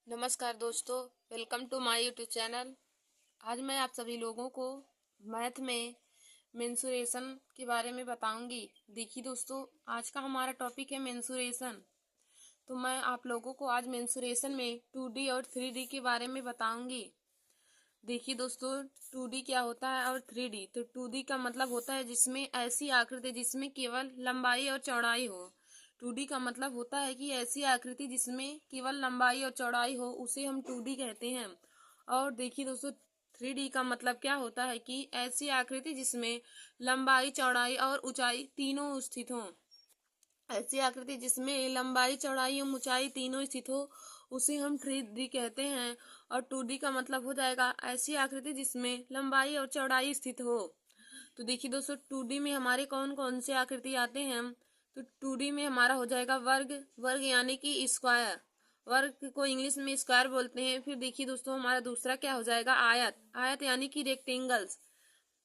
नमस्कार दोस्तों, welcome to my YouTube channel. आज मैं आप सभी लोगों को मैथ में मेंसुरेशन के बारे में बताऊंगी। देखिए दोस्तों, आज का हमारा टॉपिक है मेंसुरेशन। तो मैं आप लोगों को आज मेंसुरेशन में 2D और 3D के बारे में बताऊंगी। देखिए दोस्तों, 2D क्या होता है और 3D। तो 2D का मतलब होता है जिसमें ऐसी आकृति जिसमें केवल लंबाई और चौड़ाई हो। 2D का मतलब होता है कि ऐसी आकृति जिसमें केवल लंबाई और चौड़ाई हो, उसे हम 2D कहते हैं। और देखिए दोस्तों, 3D का मतलब क्या होता है कि ऐसी आकृति जिसमें लंबाई, चौड़ाई और ऊंचाई तीनों स्थित हों। ऐसी आकृति जिसमें लंबाई, चौड़ाई एवं ऊंचाई तीनों स्थित हो, उसे हम 3D कहते हैं। और 2D का मतलब हो जाएगा ऐसी आकृति जिसमें लंबाई और चौड़ाई स्थित हो। तो देखिए दोस्तों, 2D में हमारे कौन कौन से आकृति आते हैं। तो 2D में हमारा हो जाएगा वर्ग। वर्ग यानी कि स्क्वायर। वर्ग को इंग्लिश में स्क्वायर बोलते हैं। फिर देखिए दोस्तों, हमारा दूसरा क्या हो जाएगा, आयत। आयत यानी कि रेक्टेंगल्स।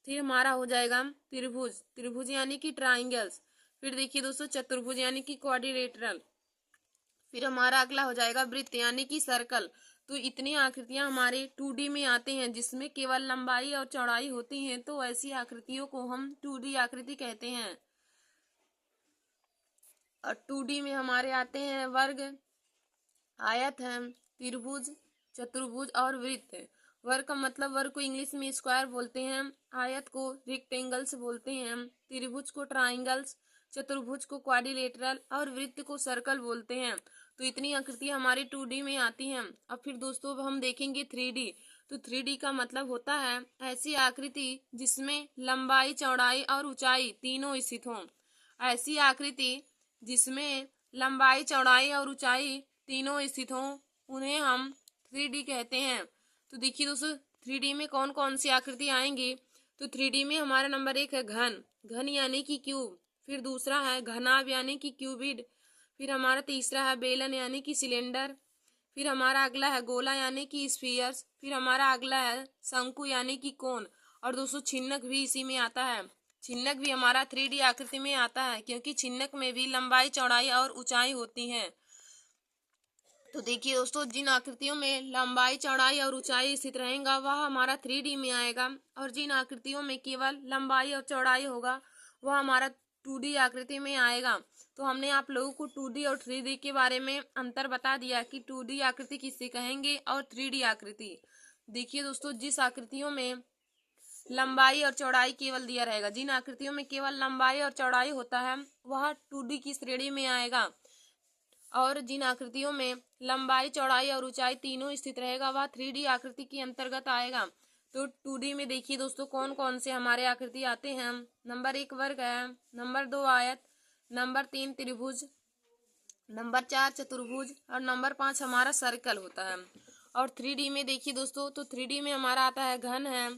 फिर हमारा हो जाएगा त्रिभुज। त्रिभुज यानी कि ट्राइंगल्स। फिर देखिए दोस्तों, चतुर्भुज यानी कि क्वाड्रिलेटरल। फिर हमारा अगला हो जाएगा वृत्त यानी कि सर्कल। तो इतनी आकृतियां हमारे 2D में आते हैं जिसमें केवल लंबाई और चौड़ाई होती हैं। तो ऐसी आकृतियों को हम 2D आकृति कहते हैं। और 2D में हमारे आते हैं वर्ग, आयत है, त्रिभुज, चतुर्भुज और वृत्त। वर्ग का मतलब, वर्ग को इंग्लिश में स्क्वायर बोलते हैं, आयत को रेक्टेंगल्स बोलते हैं, त्रिभुज को ट्राइंगल्स, चतुर्भुज को क्वाड्रिलेटरल और वृत्त को सर्कल बोलते हैं। तो इतनी आकृतियां हमारी 2D में आती हैं। अब फिर दोस्तों, अब हम देखेंगे 3D। तो 3D का मतलब होता है ऐसी आकृति जिसमें लंबाई, चौड़ाई और ऊंचाई तीनों स्थित हों। ऐसी आकृति जिसमें लंबाई, चौड़ाई और ऊंचाई तीनों स्थित हों, उन्हें हम 3D कहते हैं। तो देखिए दोस्तों, 3D में कौन कौन सी आकृति आएंगी। तो 3D में हमारा नंबर 1 है घन। घन यानी कि क्यूब। फिर दूसरा है घनाभ यानी कि क्यूबिड। फिर हमारा तीसरा है बेलन यानी कि सिलेंडर। फिर हमारा अगला है गोला यानी कि स्फीयर्स। फिर हमारा अगला है शंकु यानी कि कोन। और दोस्तों, छिन्नक भी इसी में आता है। छिन्नक भी हमारा 3D आकृति में आता है, क्योंकि छिन्नक में भी लंबाई, चौड़ाई और ऊंचाई होती है। तो देखिए दोस्तों, जिन आकृतियों में लंबाई, चौड़ाई और ऊंचाई स्थित रहेगा वह हमारा 3D में आएगा। और जिन आकृतियों में केवल लंबाई और चौड़ाई होगा वह हमारा 2D आकृति में आएगा। तो हमने आप लोगों को 2D और 3D के बारे में अंतर बता दिया कि 2D आकृति किसे कहेंगे और 3D आकृति। देखिए दोस्तों, जिस आकृतियों में लंबाई और चौड़ाई केवल दिया रहेगा, जिन आकृतियों में केवल लंबाई और चौड़ाई होता है वह 2D की श्रेणी में आएगा। और जिन आकृतियों में लंबाई, चौड़ाई और ऊंचाई तीनों स्थित रहेगा वह 3D आकृति के अंतर्गत आएगा। तो 2D में देखिए दोस्तों, कौन कौन से हमारे आकृति आते हैं। नंबर 1 वर्ग है, नंबर 2 आयत, नंबर 3 त्रिभुज, नंबर 4 चतुर्भुज और नंबर 5 हमारा सर्कल होता है। और 3D में देखिए दोस्तों, तो 3D में हमारा आता है घन है,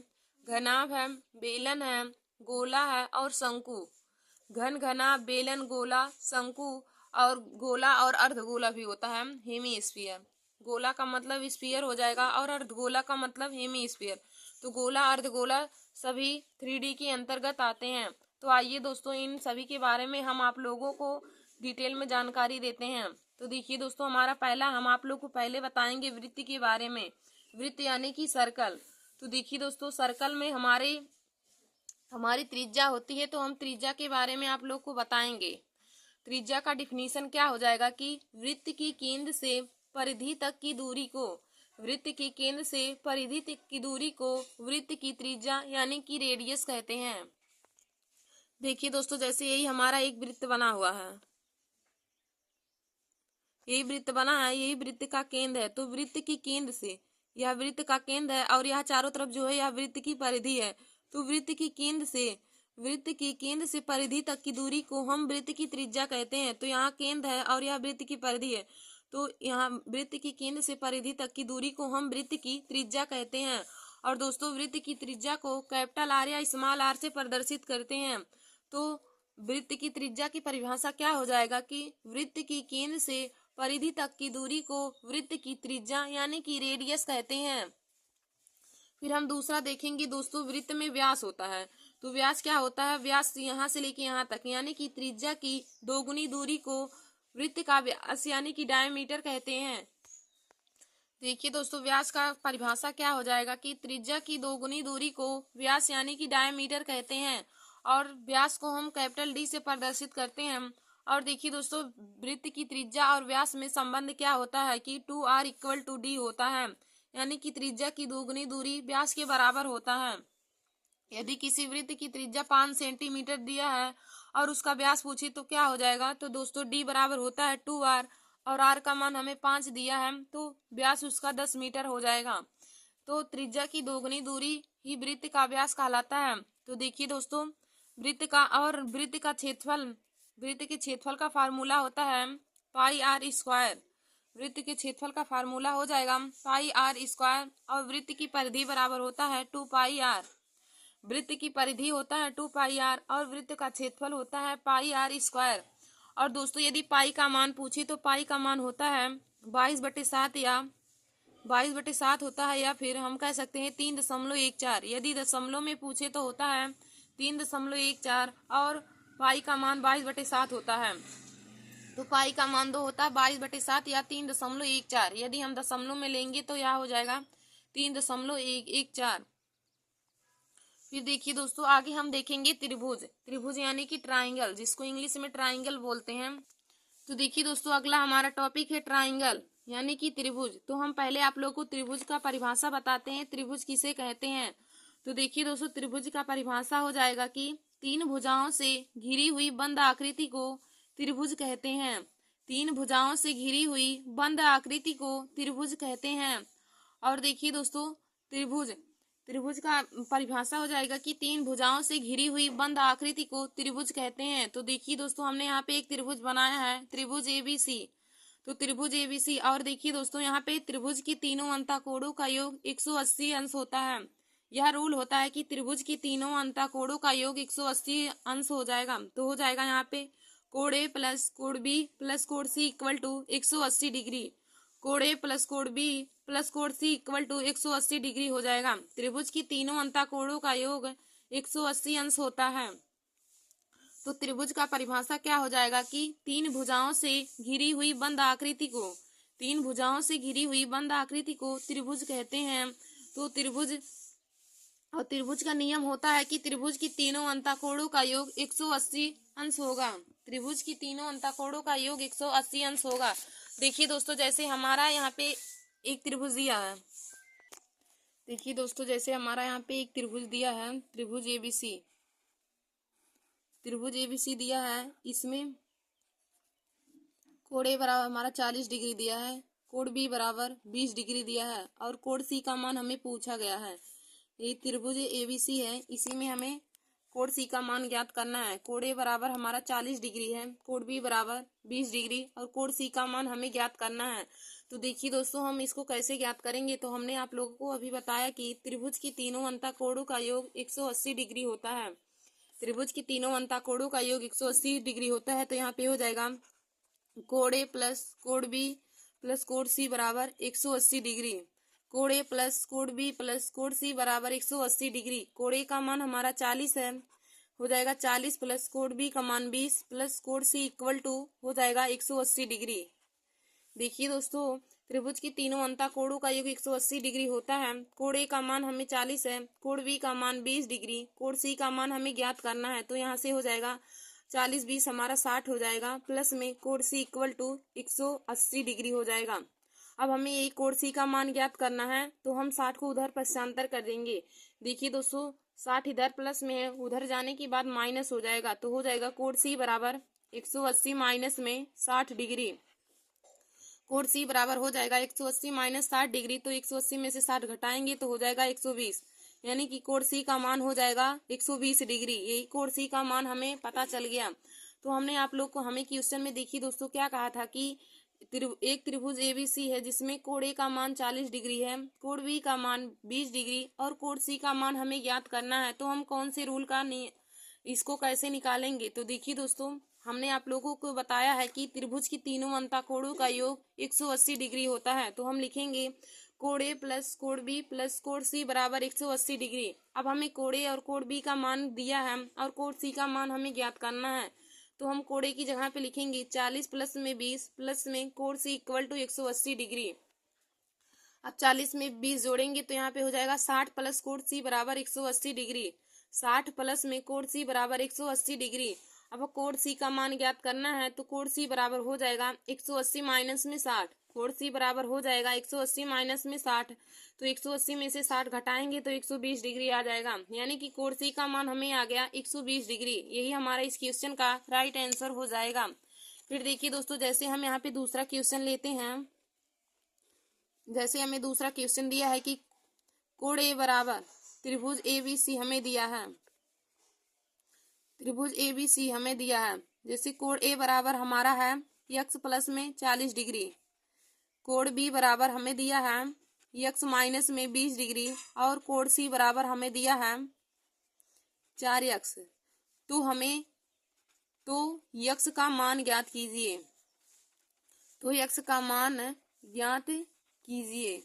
घनाभ है, बेलन है, गोला है और शंकु। घन, घना, बेलन, गोला, शंकु और गोला और अर्धगोला भी होता है, हेमी स्फीयर। गोला का मतलब स्फीयर हो जाएगा और अर्धगोला का मतलब हेमी स्फीयर। तो गोला, अर्धगोला सभी 3D के अंतर्गत आते हैं। तो आइए दोस्तों, इन सभी के बारे में हम आप लोगों को डिटेल में जानकारी देते हैं। तो देखिए दोस्तों, हमारा पहला, हम आप लोग को पहले बताएंगे वृत्त के बारे में। वृत्त यानी कि सर्कल। तो देखिए दोस्तों, सर्कल में हमारी त्रिज्या होती है। तो हम त्रिज्या के बारे में आप लोग को बताएंगे। त्रिज्या का डिफिनीशन क्या हो जाएगा कि वृत्त की केंद्र से परिधि तक की दूरी को, वृत्त की केंद्र से परिधि तक की दूरी को वृत्त की त्रिज्या यानी कि रेडियस कहते हैं। देखिए दोस्तों, जैसे यही हमारा एक वृत्त बना हुआ है, यही वृत्त बना है, यही वृत्त का केंद्र है। तो वृत्त की केंद्र से, यह वृत्त का केंद्र है और यह चारों तरफ जो है यह वृत्त की परिधि है। तो वृत्त की केंद्र से परिधि तक की दूरी को हम वृत्त की त्रिज्या कहते हैं। तो यहाँ केंद्र है और यह वृत्त की परिधि है। तो यहाँ वृत्त की केंद्र से परिधि तक की दूरी को हम वृत्त की त्रिज्या कहते हैं। और दोस्तों, वृत्त की त्रिज्या को कैपिटल आर या स्मॉल आर से प्रदर्शित करते हैं। तो वृत्त की त्रिज्या की परिभाषा क्या हो जाएगा कि वृत्त की केंद्र से परिधि तक की दूरी को वृत्त की त्रिज्या यानी कि रेडियस कहते हैं। फिर हम दूसरा देखेंगे दोस्तों, वृत्त में व्यास होता है। तो व्यास क्या होता है, व्यास यहाँ से लेके यहाँ तक यानी कि त्रिज्या की दोगुनी दूरी को वृत्त का व्यास यानी कि डायमीटर कहते हैं। देखिए दोस्तों, व्यास का परिभाषा क्या हो जाएगा कि त्रिज्या की दोगुनी दूरी को व्यास यानी कि डायमीटर कहते हैं, और व्यास को हम कैपिटल डी से प्रदर्शित करते हैं। और देखिए दोस्तों, वृत्त की त्रिज्या और व्यास में संबंध क्या होता है कि 2r इक्वल टू डी होता है, यानी कि त्रिज्या की दोगुनी दूरी व्यास के बराबर होता है। यदि किसी वृत्त की त्रिज्या 5 सेंटीमीटर दिया है और उसका व्यास पूछे तो क्या हो जाएगा, तो दोस्तों डी बराबर होता है 2r, और r का मान हमें 5 दिया है तो व्यास उसका 10 मीटर हो जाएगा। तो त्रिज्या की दोगुनी दूरी ही वृत्त का व्यास कहलाता है। तो देखिए दोस्तों, वृत्त के क्षेत्रफल का फार्मूला होता है पाई आर स्क्वायर। वृत्त के क्षेत्रफल का फार्मूला हो जाएगा पाई आर स्क्वायर, और वृत्त की परिधि बराबर होता है 2 पाई आर। वृत्त की परिधि होता है 2 पाई आर और वृत्त का क्षेत्रफल होता है पाई आर स्क्वायर। और दोस्तों, यदि पाई का मान पूछे तो पाई का मान होता है 22/7 या 22/7 होता है, या फिर हम कह सकते हैं 3.14। यदि दशमलव में पूछे तो होता है 3.14, और पाई का मान 22/7 होता है। तो पाई का मान 2 होता है 22/7 या 3.14। यदि हम दशमलव में लेंगे तो यह हो जाएगा 3.14। फिर देखिए दोस्तों, आगे हम देखेंगे त्रिभुज। त्रिभुज यानी कि ट्राइंगल, जिसको इंग्लिश में ट्राइंगल बोलते हैं। तो देखिए दोस्तों, अगला हमारा टॉपिक है ट्राइंगल यानी कि त्रिभुज। तो हम पहले आप लोगों को त्रिभुज का परिभाषा बताते हैं, त्रिभुज किसे कहते हैं। तो देखिए दोस्तों, त्रिभुज का परिभाषा हो जाएगा कि 3 भुजाओं से घिरी हुई बंद आकृति को त्रिभुज कहते हैं। 3 भुजाओं से घिरी हुई बंद आकृति को त्रिभुज कहते हैं। और देखिए दोस्तों, त्रिभुज त्रिभुज का परिभाषा हो जाएगा कि 3 भुजाओं से घिरी हुई बंद आकृति को त्रिभुज कहते हैं। तो देखिए दोस्तों, हमने यहाँ पे एक त्रिभुज बनाया है, त्रिभुज एबीसी। तो त्रिभुज एबीसी, और देखिए दोस्तों, यहाँ पे त्रिभुज की तीनों अंतःकोणों का योग 180 अंश होता है। यह रूल होता है कि त्रिभुज की तीनों अंतःकोणों का योग 180 अंश हो जाएगा। तो हो जाएगा यहाँ पे कोण ए प्लस कोण बी प्लस कोण सी इक्वल टू 180 डिग्री। कोण ए प्लस कोण बी प्लस कोण सी इक्वल टू 180 डिग्री हो जाएगा। त्रिभुज की तीनों अंतःकोणों का योग 180 अंश होता है। तो त्रिभुज का परिभाषा क्या हो जाएगा कि 3 भुजाओं से घिरी हुई बंद आकृति को 3 भुजाओं से घिरी हुई बंद आकृति को त्रिभुज कहते हैं। तो त्रिभुज का नियम होता है कि त्रिभुज की तीनों अंतःकोणों का योग 180 अंश होगा। त्रिभुज की तीनों अंतःकोणों का योग 180 अंश होगा। देखिए दोस्तों, जैसे हमारा यहाँ पे एक त्रिभुज दिया है। देखिए दोस्तों, जैसे हमारा यहाँ पे एक त्रिभुज दिया है, त्रिभुज एबीसी। त्रिभुज एबीसी दिया है, इसमें कोण ए बराबर हमारा 40 डिग्री दिया है, कोण बी बराबर 20 डिग्री दिया है, और कोण सी का मान हमें पूछा गया है। ये त्रिभुज एबीसी है, इसी में हमें कोण सी का मान ज्ञात करना है। कोण ए बराबर हमारा 40 डिग्री है, कोण बी बराबर 20 डिग्री, और कोण सी का मान हमें ज्ञात करना है। तो देखिए दोस्तों, हम इसको कैसे ज्ञात करेंगे। तो हमने आप लोगों को अभी बताया कि त्रिभुज की तीनों अंतःकोणों का योग 180 डिग्री होता है। त्रिभुज की तीनों अंतःकोणों का योग 180 डिग्री होता है। तो यहाँ पे हो जाएगा कोण ए प्लस कोण बी प्लस कोण सी बराबर 180 डिग्री। कोण ए प्लस कोण बी प्लस कोण सी बराबर 180 डिग्री। कोण ए का मान हमारा 40 है, हो जाएगा 40 प्लस कोण बी का मान 20 प्लस कोण सी इक्वल टू हो जाएगा 180 डिग्री। देखिए दोस्तों, त्रिभुज की तीनों अंतःकोणों का योग 180 डिग्री होता है। कोण ए का मान हमें 40 है, कोण बी का मान 20 डिग्री, कोण सी का मान हमें ज्ञात करना है। तो यहाँ से हो जाएगा 40 20 हमारा 60 हो जाएगा, प्लस में कोण सी इक्वल टू 180 डिग्री हो जाएगा। अब हमें ये कोण सी का मान ज्ञात करना है, तो हम 60 को उधर पश्चांतर कर देंगे। देखिए दोस्तों, 60 इधर प्लस में है, उधर जाने के बाद माइनस हो जाएगा। तो हो जाएगा कोण सी बराबर 180 माइनस में 60 डिग्री। कोण सी बराबर हो जाएगा 180 माइनस 60 डिग्री। तो 180 में से 60 घटाएंगे तो हो जाएगा 120, यानी कि कोण सी का मान हो जाएगा 120 डिग्री। यही कोण सी का मान हमें पता चल गया। तो हमने आप लोग को हमें क्वेश्चन में देखिए दोस्तों क्या कहा था कि एक त्रिभुज एबीसी है जिसमें कोण ए का मान 40 डिग्री है, कोण बी का मान 20 डिग्री, और कोण सी का मान हमें ज्ञात करना है। तो हम कौन से रूल का इसको कैसे निकालेंगे। तो देखिए दोस्तों, हमने आप लोगों को बताया है कि त्रिभुज की तीनों अंतःकोणों का योग 180 डिग्री होता है। तो हम लिखेंगे कोण ए प्लस कोण बी प्लस कोण सी बराबर 180 डिग्री। अब हमें कोण ए और कोण बी का मान दिया है और कोण सी का मान हमें ज्ञात करना है। तो हम कोण ए की जगह पे लिखेंगे 40 प्लस में 20 प्लस में कोण सी इक्वल टू 180 डिग्री। अब 40 में 20 जोड़ेंगे तो यहाँ पे हो जाएगा 60 प्लस कोण सी बराबर 180 डिग्री। 60 प्लस में कोण सी बराबर 180 डिग्री। अब कोण सी का मान ज्ञात करना है तो कोण सी बराबर हो जाएगा 180 माइनस में 60। कोण सी बराबर हो जाएगा 180 माइनस में 60, तो 180 में से 60 घटाएंगे तो 120 डिग्री आ जाएगा। यानी कि कोण सी का मान हमें आ गया 120 डिग्री। यही हमारा इस क्वेश्चन का राइट आंसर हो जाएगा। फिर देखिए दोस्तों, जैसे हम यहाँ पे दूसरा क्वेश्चन लेते हैं। जैसे हमें दूसरा क्वेश्चन दिया है कि कोण ए बराबर त्रिभुज ABC हमें दिया है। त्रिभुज ABC हमें दिया है। जैसे कोण ए बराबर हमारा है x प्लस में 40 डिग्री। कोण बी बराबर हमें दिया है x माइनस में 20 डिग्री। और कोण सी बराबर हमें दिया है 4x। तो x का मान ज्ञात कीजिए। तो x का मान ज्ञात कीजिए।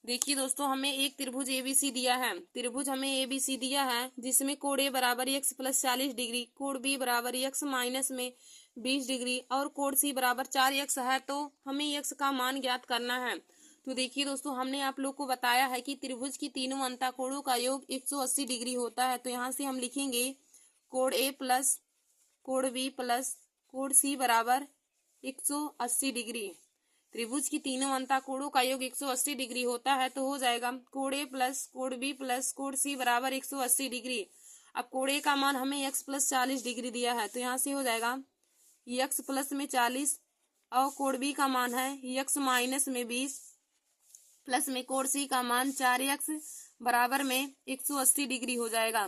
देखिए दोस्तों, हमें एक त्रिभुज ABC दिया है। त्रिभुज हमें ABC दिया है जिसमें कोण ए बराबर x प्लस 40 डिग्री, कोण बी बराबर x माइनस में 20 डिग्री और कोण सी बराबर 4x है। तो हमें x का मान ज्ञात करना है। तो देखिए दोस्तों, हमने आप लोग को बताया है कि त्रिभुज की तीनों अंतःकोणों का योग 180 डिग्री होता है। तो यहाँ से हम लिखेंगे कोण ए प्लस कोण बी प्लस कोण सी बराबर 180 डिग्री। त्रिभुज की तीनों अंतःकोणों का योग 180 डिग्री होता है। तो हो जाएगा कोण ए प्लस कोण बी प्लस कोण सी बराबर 180 डिग्री। अब कोण ए का मान हमें x प्लस 40 डिग्री दिया है, तो यहाँ से हो जाएगा x प्लस में 40 और कोण बी का मान है x माइनस में 20 प्लस में कोण सी का मान 4x बराबर में 180 डिग्री हो जाएगा।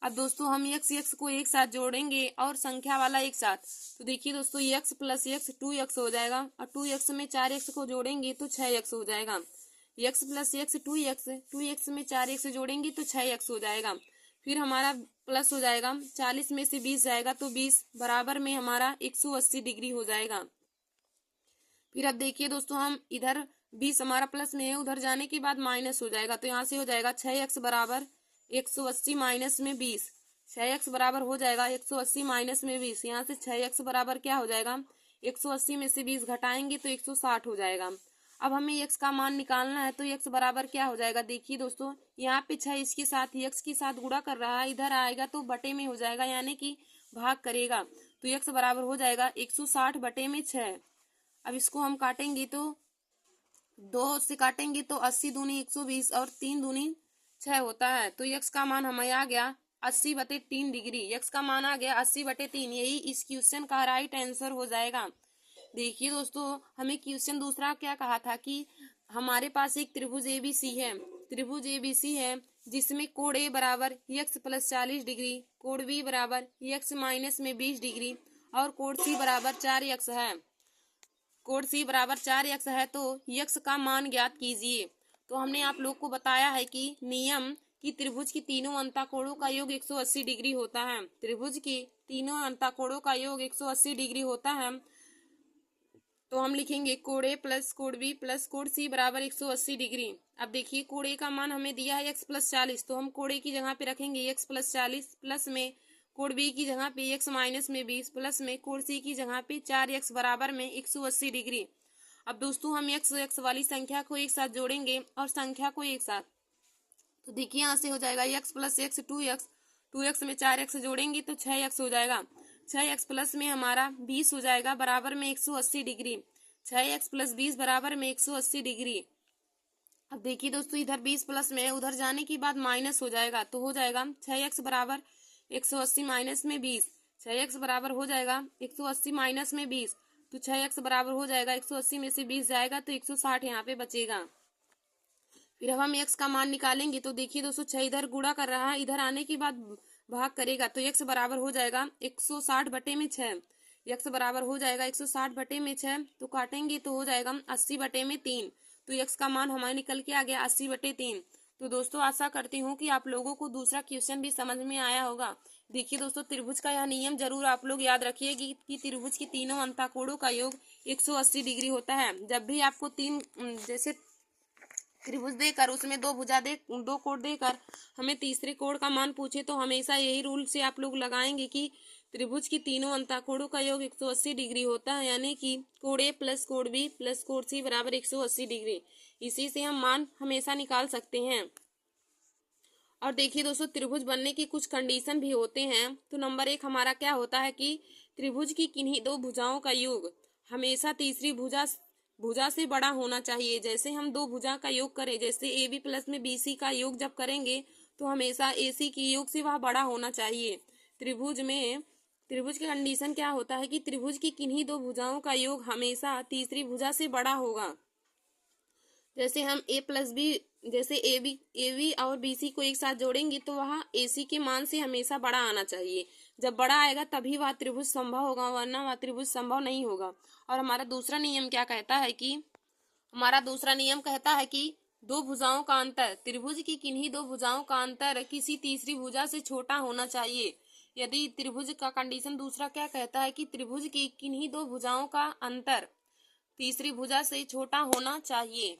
अब दोस्तों, हम x को एक साथ जोड़ेंगे और संख्या वाला एक साथ। तो देखिए दोस्तों, x प्लस x 2x हो जाएगा और 2x में 4x को जोड़ेंगे तो 6x हो जाएगा। x प्लस x 2x में 4x जोड़ेंगे तो 6x हो जाएगा। फिर हमारा प्लस हो जाएगा, 40 में से 20 जाएगा तो 20 बराबर में हमारा 180 डिग्री हो जाएगा। फिर अब देखिए दोस्तों, हम इधर 20 हमारा प्लस में है, उधर जाने के बाद माइनस हो जाएगा। तो यहाँ से हो जाएगा 6x बराबर 180 माइनस में 20। 6x बराबर हो जाएगा 180 माइनस में 20। यहाँ से 6x बराबर क्या हो जाएगा, 180 में से 20 घटाएंगे तो 160 हो जाएगा। अब हमें x का मान निकालना है। तो x बराबर क्या हो जाएगा, देखिए दोस्तों, यहाँ पे 6 इसके साथ x के साथ गुणा कर रहा है, इधर आएगा तो बटे में हो जाएगा, यानी कि भाग करेगा। तो x बराबर हो जाएगा 160 बटे में 6। अब इसको हम काटेंगे तो 2 से काटेंगे तो 80 दूनी 120 और 3 दूनी 6 होता है। तो x का मान हमें आ गया 80 बटे 3 डिग्री। x का मान आ गया 80 बटे 3। यही इस क्वेश्चन का राइट आंसर हो जाएगा। देखिए दोस्तों, हमें क्वेश्चन दूसरा क्या कहा था कि हमारे पास एक त्रिभुज ABC है। त्रिभुज ABC है जिसमें कोण ए बराबर x प्लस 40 डिग्री, कोण बी बराबर x माइनस में 20 डिग्री और कोण सी बराबर 4x है। कोण सी बराबर 4x है। तो x का मान ज्ञात कीजिए। तो हमने आप लोग को बताया है कि नियम कि त्रिभुज की तीनों अंतःकोणों का योग 180 डिग्री होता है। त्रिभुज की तीनों अंतःकोणों का योग 180 डिग्री होता है। तो हम लिखेंगे कोण ए प्लस कोण बी प्लस कोण सी बराबर 180 डिग्री। अब देखिए, कोण ए का मान हमें दिया है x प्लस 40, तो हम कोण ए की जगह पे रखेंगे x प्लस 40 प्लस में कोण बी की जगह पे x माइनस में 20 प्लस में कोण सी की जगह पे 4x बराबर में 180 डिग्री। अब दोस्तों, हम x वाली संख्या को एक साथ जोड़ेंगे और संख्या को एक साथ। तो देखिए, यहाँ से हो जाएगा x प्लस x 2x में 4x जोड़ेंगे तो 6x हो जाएगा। 6x प्लस में हमारा 20 हो जाएगा बराबर में 180 डिग्री। 6x प्लस 20 बराबर में 180 डिग्री। अब देखिए दोस्तों, इधर 20 प्लस में उधर जाने के बाद माइनस हो जाएगा। तो हो जाएगा 6x बराबर 180 माइनस में 20। 6x बराबर हो जाएगा 180 माइनस में 20। तो 6x बराबर हो जाएगा 180 में से 20 जाएगा तो 160 यहाँ पे बचेगा। फिर अब हम x का मान निकालेंगे। तो देखिए दोस्तों, 6 इधर गुणा कर रहा है, इधर आने के बाद भाग करेगा तो x बराबर हो जाएगा 160 बटे में 6। x बराबर हो जाएगा 160 बटे में 6। तो काटेंगे तो हो जाएगा 80 बटे में 3। तो x का मान हमारे निकल के आ गया 80 बटे 3। तो दोस्तों, आशा करती हूँ कि आप लोगों को दूसरा क्वेश्चन भी समझ में आया होगा। देखिए दोस्तों, त्रिभुज का यह नियम जरूर आप लोग याद रखिएगा कि त्रिभुज की तीनों अंतःकोणों का योग 180 डिग्री होता है। जब भी आपको जैसे त्रिभुज देकर उसमें 2 कोण देकर हमें तीसरे कोण का मान पूछे तो हमेशा यही रूल से आप लोग लगाएंगे कि त्रिभुज की तीनों अंतःकोणों का योग 180 डिग्री होता है, यानी कि कोण ए प्लस कोण बी प्लस कोण सी बराबर 180 डिग्री। इसी से हम मान हमेशा निकाल सकते हैं। और देखिए दोस्तों, त्रिभुज बनने की कुछ कंडीशन भी होते हैं। तो नंबर 1 हमारा क्या होता है कि त्रिभुज की किन्हीं दो भुजाओं का योग हमेशा तीसरी भुजा से बड़ा होना चाहिए। जैसे हम दो भुजा का योग करें, जैसे ए बी प्लस में बी सी का योग जब करेंगे तो हमेशा ए सी की योग से वह बड़ा होना चाहिए। त्रिभुज की कंडीशन क्या होता है कि त्रिभुज की किन्हीं दो भुजाओं का योग हमेशा तीसरी भुजा से बड़ा होगा। जैसे हम ए प्लस बी, जैसे ए बी और बी सी को एक साथ जोड़ेंगे तो वह ए सी के मान से हमेशा बड़ा आना चाहिए। जब बड़ा आएगा तभी वह त्रिभुज संभव होगा, वरना वह त्रिभुज संभव नहीं होगा। और हमारा दूसरा नियम क्या कहता है कि दो भुजाओं का अंतर, त्रिभुज की किन्हीं दो भुजाओं का अंतर किसी तीसरी भुजा से छोटा होना चाहिए। यदि त्रिभुज का कंडीशन दूसरा क्या कहता है कि त्रिभुज की किन्हीं दो भुजाओं का अंतर तीसरी भुजा से छोटा होना चाहिए।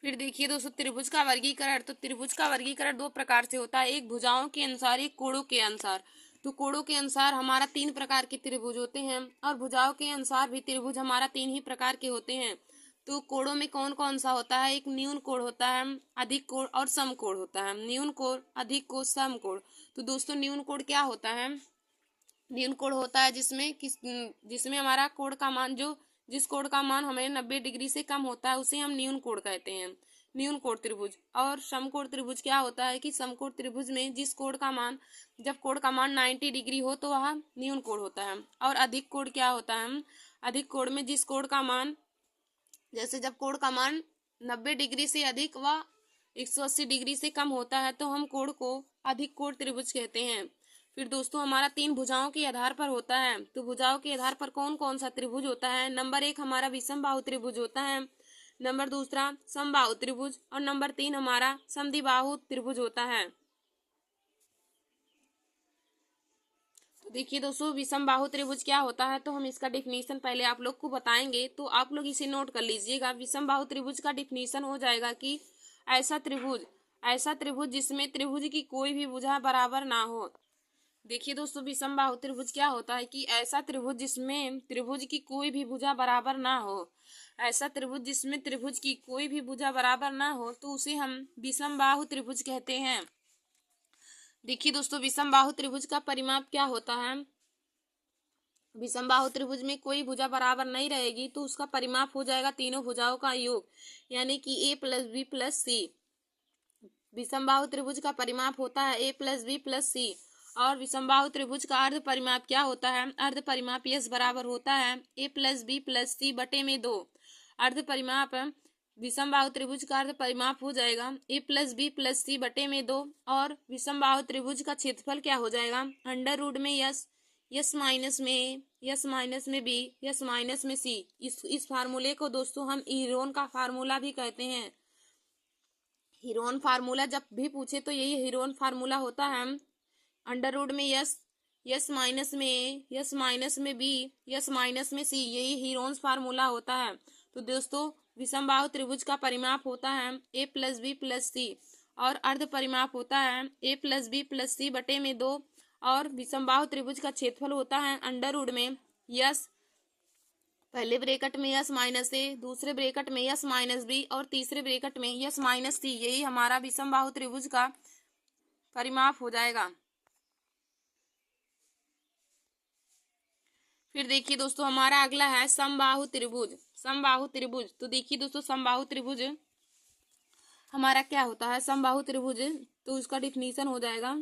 फिर देखिए दोस्तों, त्रिभुज का वर्गीकरण। तो त्रिभुज का वर्गीकरण दो प्रकार से होता है, एक भुजाओं के अनुसार, एक कोणों के अनुसार। तो कोणों के अनुसार हमारा 3 प्रकार के त्रिभुज होते हैं और भुजाओं के अनुसार भी त्रिभुज हमारा 3 ही प्रकार के होते हैं। तो कोणों में कौन कौन सा होता है? एक न्यून कोण होता है, अधिक कोण और सम कोण होता है। न्यून कोण, अधिक कोण, सम कोण। तो दोस्तों न्यून कोण क्या होता है? न्यून कोण होता है जिसमें हमारा कोण का मान जिस कोण का मान हमें 90 डिग्री से कम होता है उसे हम न्यून कोण कहते हैं, न्यून कोण त्रिभुज। और समकोण त्रिभुज क्या होता है कि समकोण त्रिभुज में जब कोण का मान 90 डिग्री हो तो वह न्यून कोण होता है। और अधिक कोण क्या होता है? अधिक कोण में जिस कोण का मान, जैसे जब कोण का मान 90 डिग्री से अधिक व 180 डिग्री से कम होता है तो हम कोण को अधिक कोण त्रिभुज कहते हैं। फिर दोस्तों हमारा 3 भुजाओं के आधार पर होता है। तो भुजाओं के आधार पर कौन कौन सा त्रिभुज होता है? नंबर 1 हमारा विषमबाहु त्रिभुज होता है, नंबर दूसरा समबाहु त्रिभुज और नंबर 3 हमारा समद्विबाहु त्रिभुज होता है। तो देखिए दोस्तों, विषमबाहु त्रिभुज क्या होता है तो हम इसका डिफिनीशन पहले आप लोग को बताएंगे, तो आप लोग इसे नोट कर लीजिएगा। विषमबाहु त्रिभुज का डिफिनीशन हो जाएगा कि ऐसा त्रिभुज जिसमें त्रिभुज की कोई भी भुजा बराबर ना हो। देखिए दोस्तों, विषमबाहु त्रिभुज क्या होता है कि ऐसा त्रिभुज जिसमें त्रिभुज की कोई भी भुजा बराबर ना हो। ऐसा त्रिभुज जिसमें त्रिभुज की कोई भी भुजा बराबर ना हो तो उसे हम विषमबाहु त्रिभुज कहते हैं। देखिए दोस्तों, विषमबाहु त्रिभुज का परिमाप क्या होता है? विषमबाहु त्रिभुज में कोई भुजा बराबर नहीं रहेगी तो उसका परिमाप हो जाएगा तीनों भुजाओं का योग, यानी कि ए प्लस बी प्लस सी। विषमबाहु त्रिभुज का परिमाप होता है ए प्लस बी प्लस सी। और विषमबाहु त्रिभुज का अर्ध परिमाप क्या होता है? अर्ध परिमाप यस बराबर होता है ए प्लस बी प्लस सी बटे में 2। अर्ध परिमाप विषमबाहु त्रिभुज का अर्ध परिमाप हो जाएगा ए प्लस बी प्लस सी बटे में 2। और विषमबाहु त्रिभुज का क्षेत्रफल क्या हो जाएगा? अंडर रूट में यस माइनस में ए, यस माइनस में बी, यस माइनस में सी। इस फार्मूले को दोस्तों हम हीरोन का फार्मूला भी कहते हैं। हीरोन फार्मूला जब भी पूछे तो यही हीरोन फार्मूला होता है। अंडर रूट में यस माइनस में ए, यस माइनस में बी, यस माइनस में सी, यही हीरोन फार्मूला होता है। तो दोस्तों विषमबाहु त्रिभुज का परिमाप होता है ए प्लस बी प्लस सी और अर्ध परिमाप होता है ए प्लस बी प्लस सी बटे में 2। और विषमबाहु त्रिभुज का क्षेत्रफल होता है अंडर रूट में यस, पहले ब्रेकेट में यस माइनस ए, दूसरे ब्रेकेट में यस माइनस बी और तीसरे ब्रेकेट में यस माइनस सी। यही हमारा विषमबाहु त्रिभुज का परिमाप हो जाएगा। फिर देखिए दोस्तों, हमारा अगला है समबाहु त्रिभुज। समबाहु त्रिभुज, तो देखिए दोस्तों, समबाहु त्रिभुज हमारा क्या होता है? समबाहु त्रिभुज, तो उसका डिफिनीशन हो जाएगा,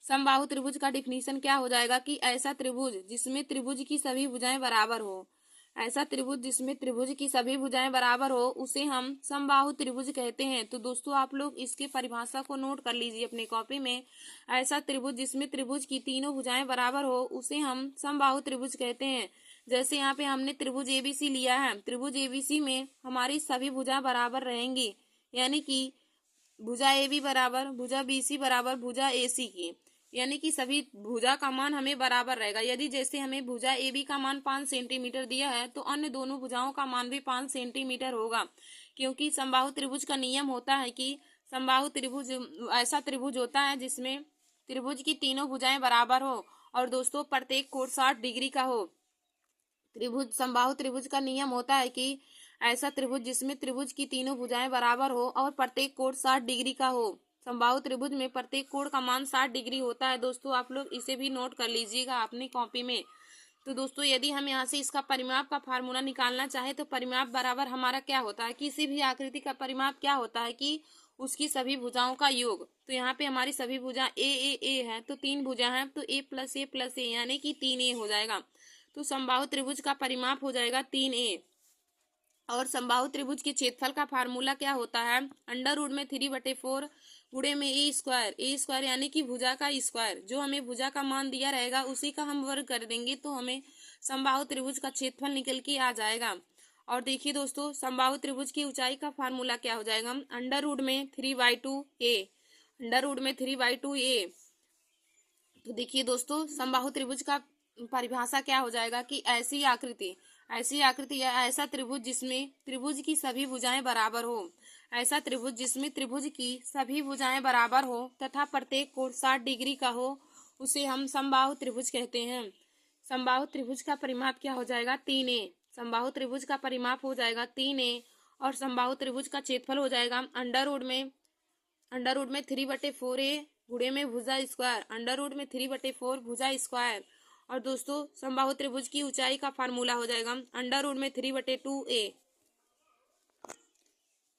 समबाहु त्रिभुज का डिफिनीशन क्या हो जाएगा कि ऐसा त्रिभुज जिसमें त्रिभुज की सभी भुजाएं बराबर हो। ऐसा त्रिभुज जिसमें त्रिभुज की सभी भुजाएं बराबर हो उसे हम समबाहु त्रिभुज कहते हैं। तो दोस्तों आप लोग इसके परिभाषा को नोट कर लीजिए अपने कॉपी में। ऐसा त्रिभुज जिसमें त्रिभुज की तीनों भुजाएं बराबर हो उसे हम समबाहु त्रिभुज कहते हैं। जैसे यहाँ पे हमने त्रिभुज एबीसी लिया है, त्रिभुज एबीसी में हमारी सभी भुजा बराबर रहेंगी, यानी कि भुजा ए बी बराबर भुजा बीसी बराबर भुजा एसी की, यानी कि सभी भुजा का मान हमें बराबर रहेगा। यदि जैसे हमें भुजा ए बी का मान 5 सेंटीमीटर दिया है तो अन्य दोनों भुजाओं का मान भी 5 सेंटीमीटर होगा, क्योंकि समबाहु त्रिभुज का नियम होता है कि समबाहु त्रिभुज ऐसा त्रिभुज होता है जिसमें त्रिभुज की तीनों भुजाएं बराबर हो और दोस्तों प्रत्येक कोण 60 डिग्री का हो। त्रिभुज समबाहु त्रिभुज का नियम होता है कि ऐसा त्रिभुज जिसमें त्रिभुज की तीनों भुजाएं बराबर हो और प्रत्येक कोण 60 डिग्री का हो। समबाहु त्रिभुज में प्रत्येक कोण का मान 60 डिग्री होता है दोस्तों, आप लोग इसे भी नोट कर लीजिएगा अपनी कॉपी में। तो दोस्तों यदि हम यहाँ से इसका परिमाप का फार्मूला निकालना चाहे तो परिमाप बराबर हमारा क्या होता है, किसी भी आकृति का परिमाप क्या होता है कि उसकी सभी भुजाओं का योग। तो यहाँ पे हमारी सभी भुजा ए है, तो 3 भुजा है, तो ए प्लस ए यानी कि 3a हो जाएगा। तो समबाहु त्रिभुज का परिमाप हो जाएगा 3a। और समबाहु त्रिभुज के क्षेत्रफल का फार्मूला क्या होता है, अंडर रूट में 3/4 गुणे में ए स्क्वायर यानी कि भुजा का स्क्वायर। जो हमें भुजा का मान दिया रहेगा उसी का हम वर्ग कर देंगे तो हमें समबाहु त्रिभुज का क्षेत्रफल निकल के आ जाएगा। और देखिए दोस्तों समबाहु त्रिभुज की ऊंचाई का फार्मूला क्या हो जाएगा, अंडर रूट में 3/2a। तो देखिए दोस्तों समबाहु त्रिभुज का परिभाषा क्या हो जाएगा कि ऐसी आकृति या ऐसा त्रिभुज जिसमें त्रिभुज की सभी भुजाएं बराबर हो। ऐसा त्रिभुज जिसमें त्रिभुज की सभी भुजाएं बराबर हो तथा प्रत्येक कोण 60 डिग्री का हो, उसे हम समबाहु त्रिभुज कहते हैं। समबाहु त्रिभुज का परिमाप क्या हो जाएगा 3a। समबाहु त्रिभुज का परिमाप हो जाएगा 3a और समबाहु त्रिभुज का क्षेत्रफल हो जाएगा अंडर रूट में 3/4a गुणे में भुजा स्क्वायर, अंडर रूट में 3/4 भुजा स्क्वायर। और दोस्तों समबाहु त्रिभुज की ऊंचाई का फार्मूला हो जाएगा अंडर रूट में 3/2a।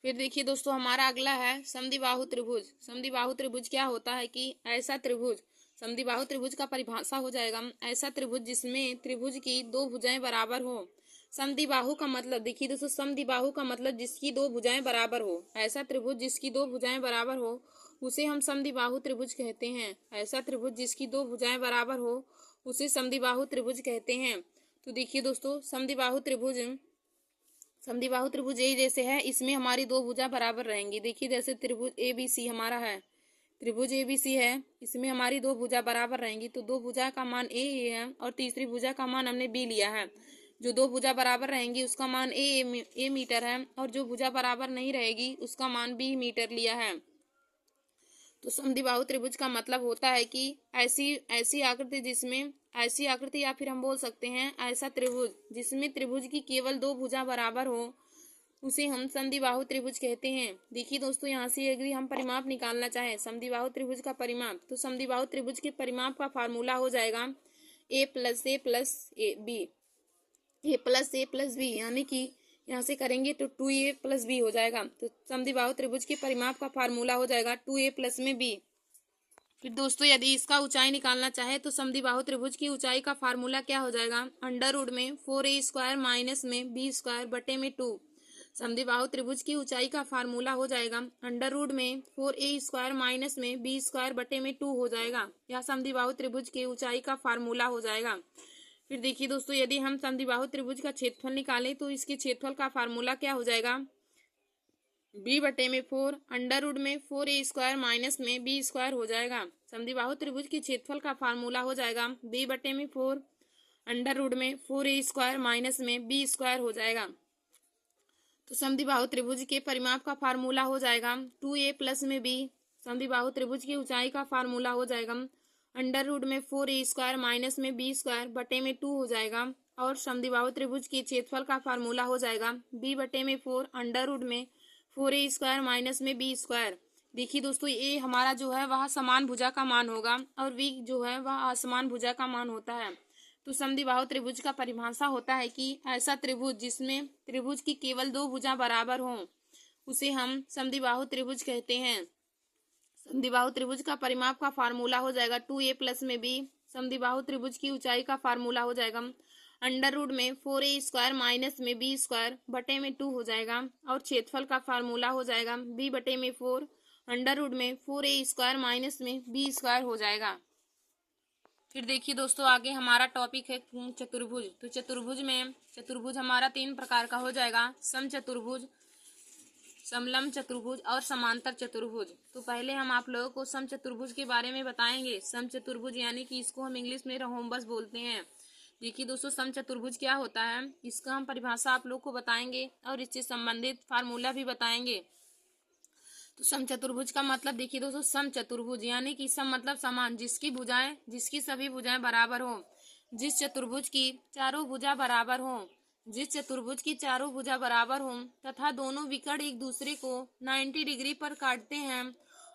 फिर देखिए दोस्तों हमारा अगला है समद्विबाहु त्रिभुज। समद्विबाहु त्रिभुज क्या होता है कि ऐसा त्रिभुज, समद्विबाहु त्रिभुज का परिभाषा हो जाएगा ऐसा त्रिभुज जिसमें त्रिभुज की दो भुजाएं बराबर हो। समद्विबाहु का मतलब देखिए दोस्तों, समद्विबाहु का मतलब जिसकी दो भुजाएं बराबर हो। ऐसा त्रिभुज जिसकी दो भुजाएं बराबर हो उसे हम समद्विबाहु त्रिभुज कहते हैं। ऐसा त्रिभुज जिसकी दो भुजाएं बराबर हो उसे समद्विबाहु त्रिभुज कहते हैं। तो देखिए दोस्तों समद्विबाहु त्रिभुज ये जैसे है, इसमें हमारी दो भुजा बराबर रहेंगी। देखिए जैसे त्रिभुज ABC हमारा है, त्रिभुज ABC है, इसमें हमारी दो भुजा बराबर रहेंगी। तो दो भुजा का मान ए है और तीसरी भुजा का मान हमने B लिया है। जो दो भुजा बराबर रहेंगी उसका मान ए मीटर है और जो भुजा बराबर नहीं रहेगी उसका मान B मीटर लिया है। तो समद्विबाहु त्रिभुज का मतलब होता है कि ऐसी आकृति या फिर हम बोल सकते हैं ऐसा त्रिभुज जिसमें त्रिभुज की केवल दो भुजा बराबर हो उसे हम समद्विबाहु त्रिभुज कहते हैं। देखिए दोस्तों यहाँ से यदि हम परिमाप निकालना चाहें समद्विबाहु त्रिभुज का परिमाप, तो समद्विबाहु त्रिभुज के परिमाप का फार्मूला हो जाएगा a प्लस बी यानी कि यहाँ से करेंगे तो 2a प्लस बी हो जाएगा। तो समद्विबाहु त्रिभुज के परिमाप का फार्मूला हो जाएगा 2a प्लस में b। फिर दोस्तों यदि इसका ऊंचाई निकालना चाहे तो समद्विबाहु त्रिभुज की ऊंचाई का फार्मूला क्या हो जाएगा, अंडर रूट में 4a स्क्वायर माइनस में b स्क्वायर बटे में 2। समद्विबाहु त्रिभुज की ऊंचाई का फार्मूला हो जाएगा अंडर रूट में 4a स्क्वायर माइनस में b स्क्वायर बटे में 2 हो जाएगा। यह समद्विबाहु त्रिभुज की ऊंचाई का फार्मूला हो जाएगा। फिर देखिए दोस्तों यदि हम समद्विबाहु त्रिभुज का क्षेत्रफल निकालें तो इसके क्षेत्रफल का फार्मूला क्या हो जाएगा, b बटे में 4 अंडर रूट में 4a स्क्वायर माइनस में b स्क्वायर हो जाएगा। समद्विबाहु त्रिभुज के क्षेत्रफल का फार्मूला हो जाएगा b बटे में 4 अंडर रूट में 4a स्क्वायर माइनस में b स्क्वायर हो जाएगा। तो समद्विबाहु त्रिभुज के परिमाप का फार्मूला हो जाएगा 2a प्लस में b। समद्विबाहु त्रिभुज की ऊंचाई का फार्मूला हो जाएगा अंडर रूट में 4a स्क्वायर माइनस में b स्क्वायर बटे में 2 हो जाएगा। और समद्विबाहु त्रिभुज के क्षेत्रफल का फार्मूला हो जाएगा b बटे में 4 अंडर रूट में 4a स्क्वायर माइनस में b स्क्वायर। देखिए दोस्तों a हमारा जो है वह समान भुजा का मान होगा और v जो है वह असमान भुजा का मान होता है। तो समद्विबाहु त्रिभुज का परिभाषा होता है कि ऐसा त्रिभुज जिसमें त्रिभुज की केवल दो भुजा बराबर हों उसे हम समद्विबाहु त्रिभुज कहते हैं। समद्विबाहु त्रिभुज का परिमाप का फार्मूला हो जाएगा 2a प्लस में b। समद्विबाहु त्रिभुज की ऊंचाई का फार्मूला हो जाएगा अंडर रूट में 4a स्क्वायर माइनस में b स्क्वायर बटे में 2 हो जाएगा। और क्षेत्रफल का फार्मूला हो जाएगा b बटे में 4 अंडर रूट में 4a स्क्वायर माइनस में b स्क्वायर हो जाएगा। फिर देखिए दोस्तों आगे हमारा टॉपिक है चतुर्भुज। तो चतुर्भुज हमारा 3 प्रकार का हो जाएगा, समचतुर्भुज, समलंब चतुर्भुज और समांतर चतुर्भुज। तो पहले हम आप लोगों को समचतुर्भुज के बारे में बताएंगे। समचतुर्भुज यानी कि इसको हम इंग्लिश में रोम्बस बोलते हैं। देखिए दोस्तों समचतुर्भुज क्या होता है, इसका हम परिभाषा आप लोग को बताएंगे और इससे संबंधित फार्मूला भी बताएंगे। तो समचतुर्भुज का मतलब देखिए दोस्तों, समचतुर्भुज यानी कि सम मतलब समान, जिसकी सभी भुजाएं बराबर हो, जिस चतुर्भुज की चारों भुजा बराबर हो, जिस चतुर्भुज की चारों भुजा बराबर हो तथा दोनों विकर्ण एक दूसरे को 90 डिग्री पर काटते हैं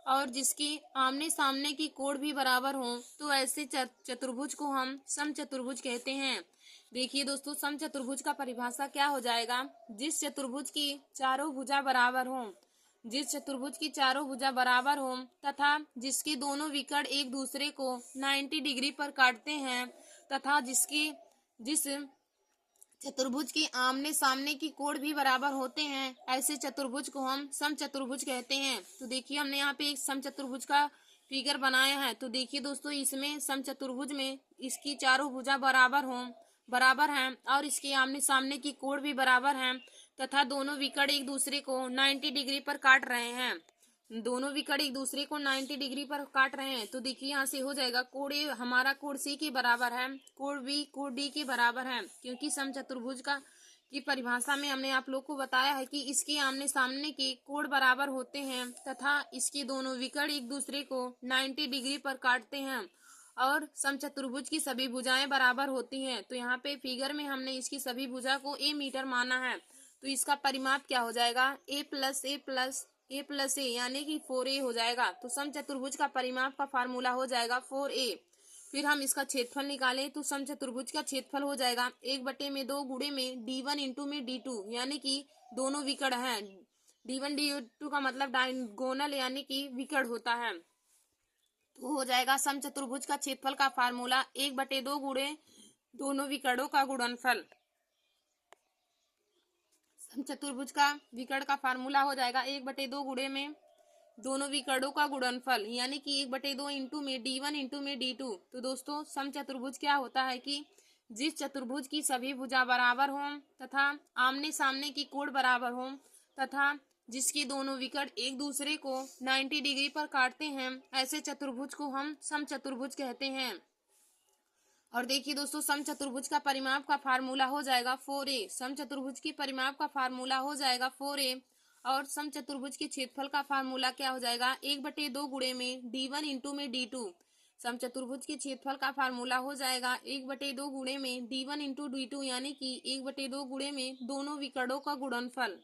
और जिसकी आमने सामने की कोण भी बराबर हो, तो ऐसे चतुर्भुज को हम समचतुर्भुज कहते हैं। देखिए दोस्तों, समचतुर्भुज का परिभाषा क्या हो जाएगा, जिस चतुर्भुज की चारों भुजा बराबर हो, जिस चतुर्भुज की चारों भुजा बराबर हो तथा जिसके दोनों विकर्ण एक दूसरे को 90 डिग्री पर काटते हैं तथा जिस चतुर्भुज के आमने सामने की कोण भी बराबर होते हैं, ऐसे चतुर्भुज को हम समचतुर्भुज कहते हैं। तो देखिए, हमने यहाँ पे एक समचतुर्भुज का फिगर बनाया है। तो देखिए दोस्तों, इसमें समचतुर्भुज में इसकी चारों भुजा बराबर हैं और इसके आमने सामने की कोण भी बराबर हैं तथा दोनों विकर्ण एक दूसरे को 90 डिग्री पर काट रहे हैं। दोनों विकर्ण एक दूसरे को 90 डिग्री पर काट रहे हैं। तो देखिए, यहाँ से हो जाएगा कोण ए हमारा कोण सी के बराबर है, कोण बी कोण डी के बराबर है, क्योंकि समचतुर्भुज की परिभाषा में हमने आप लोग को बताया है कि इसके आमने सामने के कोण बराबर होते हैं तथा इसके दोनों विकर्ण एक दूसरे को 90 डिग्री पर काटते हैं और समचतुर्भुज की सभी भुजाएं बराबर होती हैं। तो यहाँ पे फिगर में हमने इसकी सभी भुजा को ए मीटर माना है। तो इसका परिमाप क्या हो जाएगा, ए प्लस ए यानी कि 4a हो जाएगा। तो समचतुर्भुज का परिमाप का फार्मूला हो जाएगा 4a। फिर हम इसका क्षेत्रफल निकालें तो समचतुर्भुज का क्षेत्रफल हो जाएगा 1/2 गुणे में d1 इंटू में d2, यानी कि दोनों विकर्ण हैं। d1 d2 का मतलब डायगोनल यानी कि विकर्ण होता है। तो हो जाएगा समचतुर्भुज का क्षेत्रफल का फार्मूला 1/2 गुणे दोनों विकर्णों का गुणनफल। समचतुर्भुज का विकर्ण का फार्मूला हो जाएगा 1/2 गुणे में दोनों विकर्णों का गुणनफल, यानी कि 1/2 इंटू में d1 इंटू में d2। तो दोस्तों, समचतुर्भुज क्या होता है कि जिस चतुर्भुज की सभी भुजा बराबर हों तथा आमने सामने की कोण बराबर हों तथा जिसके दोनों विकर्ण एक दूसरे को 90 डिग्री पर काटते हैं, ऐसे चतुर्भुज को हम समचतुर्भुज कहते हैं। और देखिए दोस्तों, समचतुर्भुज का परिमाप का फार्मूला हो जाएगा 4a। समचतुर्भुज की परिमाप का फार्मूला हो जाएगा 4a और समचतुर्भुज के क्षेत्रफल का फार्मूला क्या हो जाएगा, 1/2 गुणे में d1 इंटू में d2। समचतुर्भुज के क्षेत्रफल का फार्मूला हो जाएगा 1/2 गुणे में d1 इंटू d2, यानी कि 1/2 गुणे में दोनों विकर्णों का गुणनफल।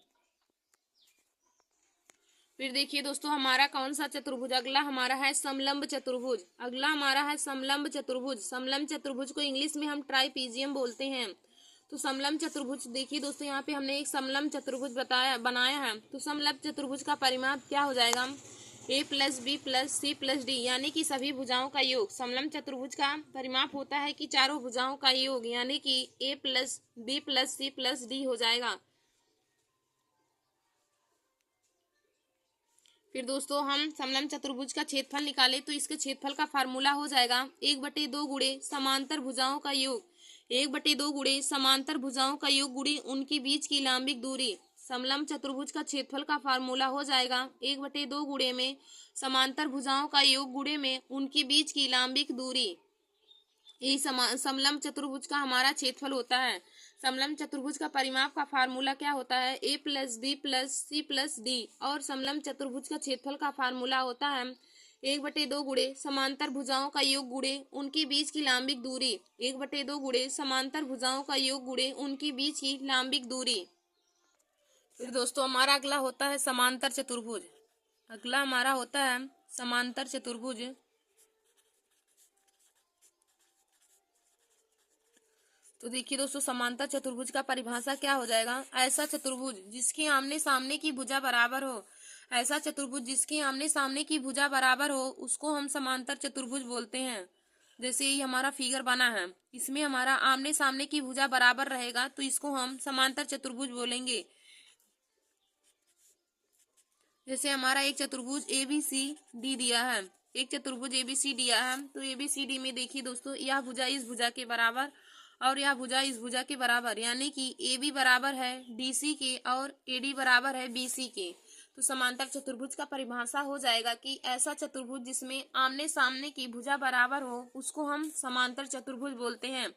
फिर देखिए दोस्तों, हमारा कौन सा चतुर्भुज, अगला हमारा है समलंब चतुर्भुज। अगला हमारा है समलंब चतुर्भुज। समलंब चतुर्भुज को इंग्लिश में हम ट्राइपीजियम बोलते हैं। तो समलंब चतुर्भुज देखिए दोस्तों, यहाँ पे हमने एक समलंब चतुर्भुज बनाया है। तो समलंब चतुर्भुज का परिमाप क्या हो जाएगा, a plus B plus C plus D, यानी कि सभी भुजाओं का योग। समलंब चतुर्भुज का परिमाप होता है कि चारों भुजाओं का योग, यानी कि a plus B plus C plus D हो जाएगा। फिर दोस्तों, हम समलंब चतुर्भुज का क्षेत्रफल निकाले तो इसके क्षेत्रफल का फार्मूला हो जाएगा 1/2 गुणे समांतर भुजाओं का योग। 1/2 गुणे समांतर भुजाओं का योग गुणे उनकी बीच की लंबिक दूरी। समलंब चतुर्भुज का क्षेत्रफल का फार्मूला हो जाएगा 1/2 गुणे में समांतर भुजाओं का योग गुणे में उनकी बीच की लंबिक दूरी। यही समलंब चतुर्भुज का हमारा क्षेत्रफल होता है। समलंब चतुर्भुज का परिमाप का फार्मूला क्या होता है, a plus B plus C plus D. और समलंब चतुर्भुज का क्षेत्रफल का फार्मूला होता है 1/2 गुणे समांतर भुजाओं का योग गुणे उनकी बीच की लंबिक दूरी। 1/2 गुणे समांतर भुजाओं का योग गुणे उनकी बीच की लंबिक दूरी। फिर दोस्तों, हमारा अगला होता है समांतर चतुर्भुज। अगला हमारा होता है समांतर चतुर्भुज। तो देखिए दोस्तों, समांतर चतुर्भुज का परिभाषा क्या हो जाएगा, ऐसा चतुर्भुज जिसके आमने सामने की भुजा बराबर हो। ऐसा चतुर्भुज जिसके आमने सामने की भुजा बराबर हो उसको हम समांतर चतुर्भुज बोलते हैं। जैसे ये हमारा फिगर बना है, इसमें हमारा आमने सामने की भुजा बराबर रहेगा तो इसको हम समांतर चतुर्भुज बोलेंगे। जैसे हमारा एक चतुर्भुज ABCD दिया है, एक चतुर्भुज ABC दिया है। तो ABCD में देखिए दोस्तों, यह भुजा इस भुजा के बराबर और यह भुजा इस भुजा के बराबर, यानी कि AB बराबर है DC के और AD बराबर है BC के। तो समांतर चतुर्भुज का परिभाषा हो जाएगा कि ऐसा चतुर्भुज जिसमें आमने सामने की भुजा बराबर हो उसको हम समांतर चतुर्भुज बोलते हैं।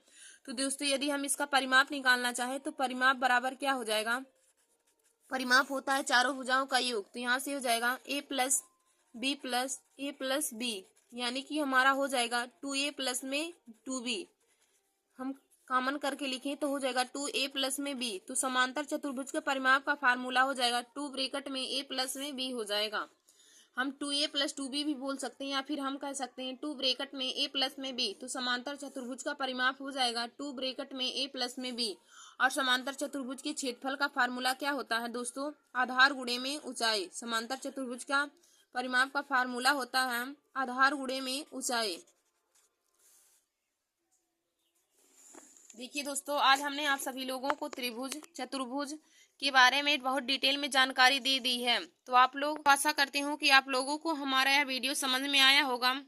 तो दोस्तों, यदि हम इसका परिमाप निकालना चाहें तो परिमाप बराबर क्या हो जाएगा, परिमाप होता है चारों भुजाओं का योग। तो यहाँ से हो जाएगा a प्लस बी, यानी कि हमारा हो जाएगा 2a प्लस में 2b। हम कॉमन करके लिखें तो हो जाएगा 2a प्लस में b। तो समांतर चतुर्भुज के परिमाप का फार्मूला हो जाएगा 2 ब्रैकेट में a प्लस में b हो जाएगा। हम 2a प्लस 2b भी बोल सकते हैं, या फिर हम कह सकते हैं 2 ब्रैकेट में a प्लस में b। तो समांतर चतुर्भुज का परिमाप हो जाएगा 2 ब्रैकेट में a प्लस में b। और समांतर चतुर्भुज के क्षेत्रफल का फार्मूला क्या होता है दोस्तों? आधार गुणे में ऊंचाई। समांतर चतुर्भुज का परिमाप का फार्मूला होता है आधार गुणे में ऊंचाई। देखिए दोस्तों, आज हमने आप सभी लोगों को त्रिभुज चतुर्भुज के बारे में बहुत डिटेल में जानकारी दे दी है। तो आप लोग, आशा करती हूँ कि आप लोगों को हमारा यह वीडियो समझ में आया होगा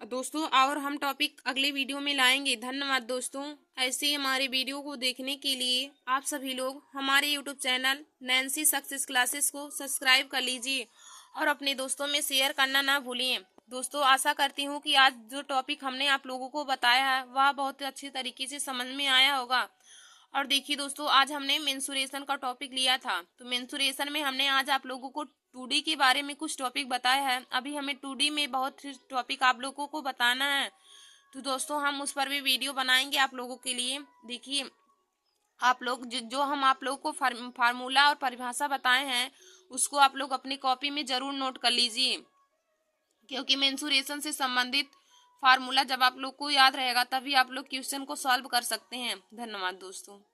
दोस्तों। और हम टॉपिक अगले वीडियो में लाएंगे। धन्यवाद दोस्तों। ऐसे ही हमारे वीडियो को देखने के लिए आप सभी लोग हमारे YouTube channel Nancy success classes को सब्सक्राइब कर लीजिए और अपने दोस्तों में शेयर करना ना भूलिए। दोस्तों, आशा करती हूँ कि आज जो टॉपिक हमने आप लोगों को बताया है वह बहुत अच्छी तरीके से समझ में आया होगा। और देखिए दोस्तों, आज हमने मेंसुरेशन का टॉपिक लिया था। तो मेंसुरेशन में हमने आज आप लोगों को 2D के बारे में कुछ टॉपिक बताया है। अभी हमें 2D में बहुत टॉपिक आप लोगों को बताना है। तो दोस्तों, हम उस पर भी वीडियो बनाएंगे आप लोगों के लिए। देखिए, आप लोग जो हम आप लोगों को फार्मूला और परिभाषा बताए हैं उसको आप लोग अपनी कॉपी में जरूर नोट कर लीजिए, क्योंकि मेंसुरेशन से संबंधित फार्मूला जब आप लोग को याद रहेगा तभी आप लोग क्वेश्चन को सॉल्व कर सकते हैं। धन्यवाद दोस्तों।